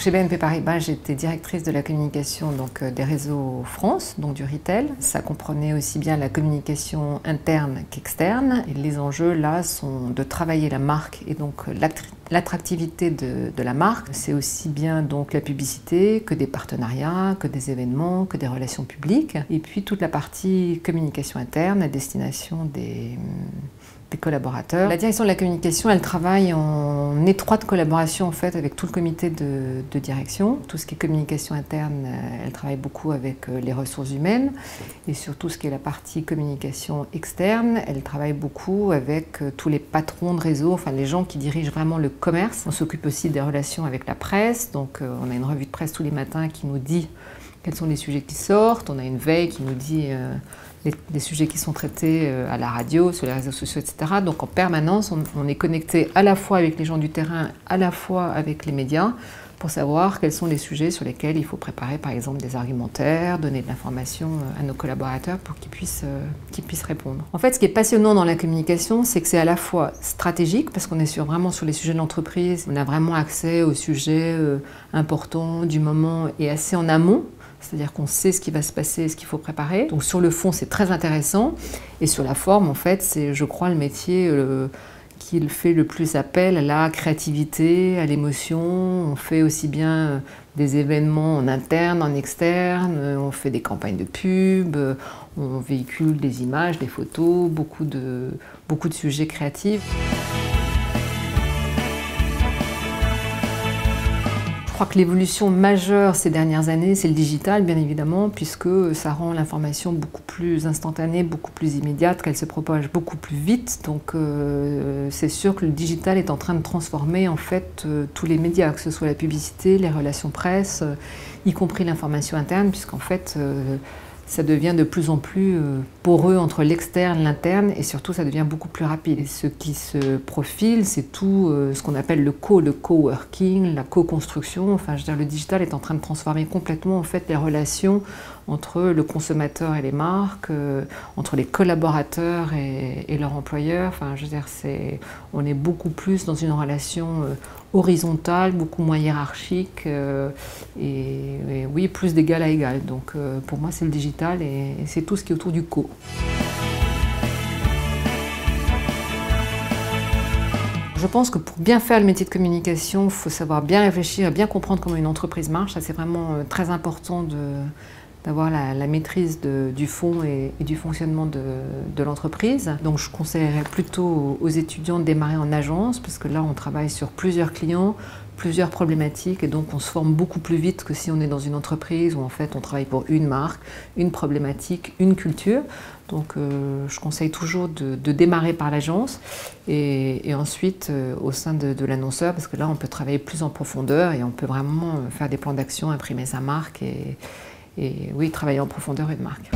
chez BNP Paribas, j'étais directrice de la communication des réseaux France, donc du retail. Ça comprenait aussi bien la communication interne qu'externe. Et les enjeux là sont de travailler la marque et donc l'attractivité de la marque. C'est aussi bien donc la publicité que des partenariats, que des événements, que des relations publiques. Et puis toute la partie communication interne à destination des collaborateurs. La direction de la communication, elle travaille en étroite collaboration en fait avec tout le comité de direction. Tout ce qui est communication interne, elle travaille beaucoup avec les ressources humaines, et surtout ce qui est la partie communication externe, elle travaille beaucoup avec tous les patrons de réseau, enfin les gens qui dirigent vraiment le commerce. On s'occupe aussi des relations avec la presse, donc on a une revue de presse tous les matins qui nous dit quels sont les sujets qui sortent, on a une veille qui nous dit les sujets qui sont traités à la radio, sur les réseaux sociaux, etc. Donc en permanence, on est connecté à la fois avec les gens du terrain, à la fois avec les médias, pour savoir quels sont les sujets sur lesquels il faut préparer par exemple des argumentaires, donner de l'information à nos collaborateurs pour qu'ils puissent répondre. En fait, ce qui est passionnant dans la communication, c'est que c'est à la fois stratégique, parce qu'on est vraiment sur les sujets de l'entreprise, on a vraiment accès aux sujets importants du moment et assez en amont. C'est-à-dire qu'on sait ce qui va se passer, ce qu'il faut préparer. Donc sur le fond, c'est très intéressant. Et sur la forme, en fait, c'est, je crois, le métier qui fait le plus appel à la créativité, à l'émotion. On fait aussi bien des événements en interne, en externe, on fait des campagnes de pub, on véhicule des images, des photos, beaucoup de sujets créatifs. Je crois que l'évolution majeure ces dernières années, c'est le digital, bien évidemment, puisque ça rend l'information beaucoup plus instantanée, beaucoup plus immédiate, qu'elle se propage beaucoup plus vite. Donc c'est sûr que le digital est en train de transformer en fait tous les médias, que ce soit la publicité, les relations presse, y compris l'information interne, puisqu'en fait ça devient de plus en plus poreux entre l'externe et l'interne, et surtout ça devient beaucoup plus rapide. Et ce qui se profile, c'est tout ce qu'on appelle le coworking, la co-construction. Enfin, je veux dire, le digital est en train de transformer complètement en fait les relations entre le consommateur et les marques, entre les collaborateurs et leurs employeurs. Enfin, je veux dire, on est beaucoup plus dans une relation horizontale, beaucoup moins hiérarchique, et oui, plus d'égal à égal. Donc pour moi, c'est le digital et c'est tout ce qui est autour du co. Je pense que pour bien faire le métier de communication, il faut savoir bien réfléchir, bien comprendre comment une entreprise marche. Ça, c'est vraiment très important d'avoir la maîtrise du fond et du fonctionnement de l'entreprise. Donc je conseillerais plutôt aux étudiants de démarrer en agence, parce que là on travaille sur plusieurs clients, plusieurs problématiques, et donc on se forme beaucoup plus vite que si on est dans une entreprise où en fait on travaille pour une marque, une problématique, une culture. Donc je conseille toujours de démarrer par l'agence et ensuite au sein de l'annonceur, parce que là on peut travailler plus en profondeur et on peut vraiment faire des plans d'action, imprimer sa marque et oui, travailler en profondeur une marque.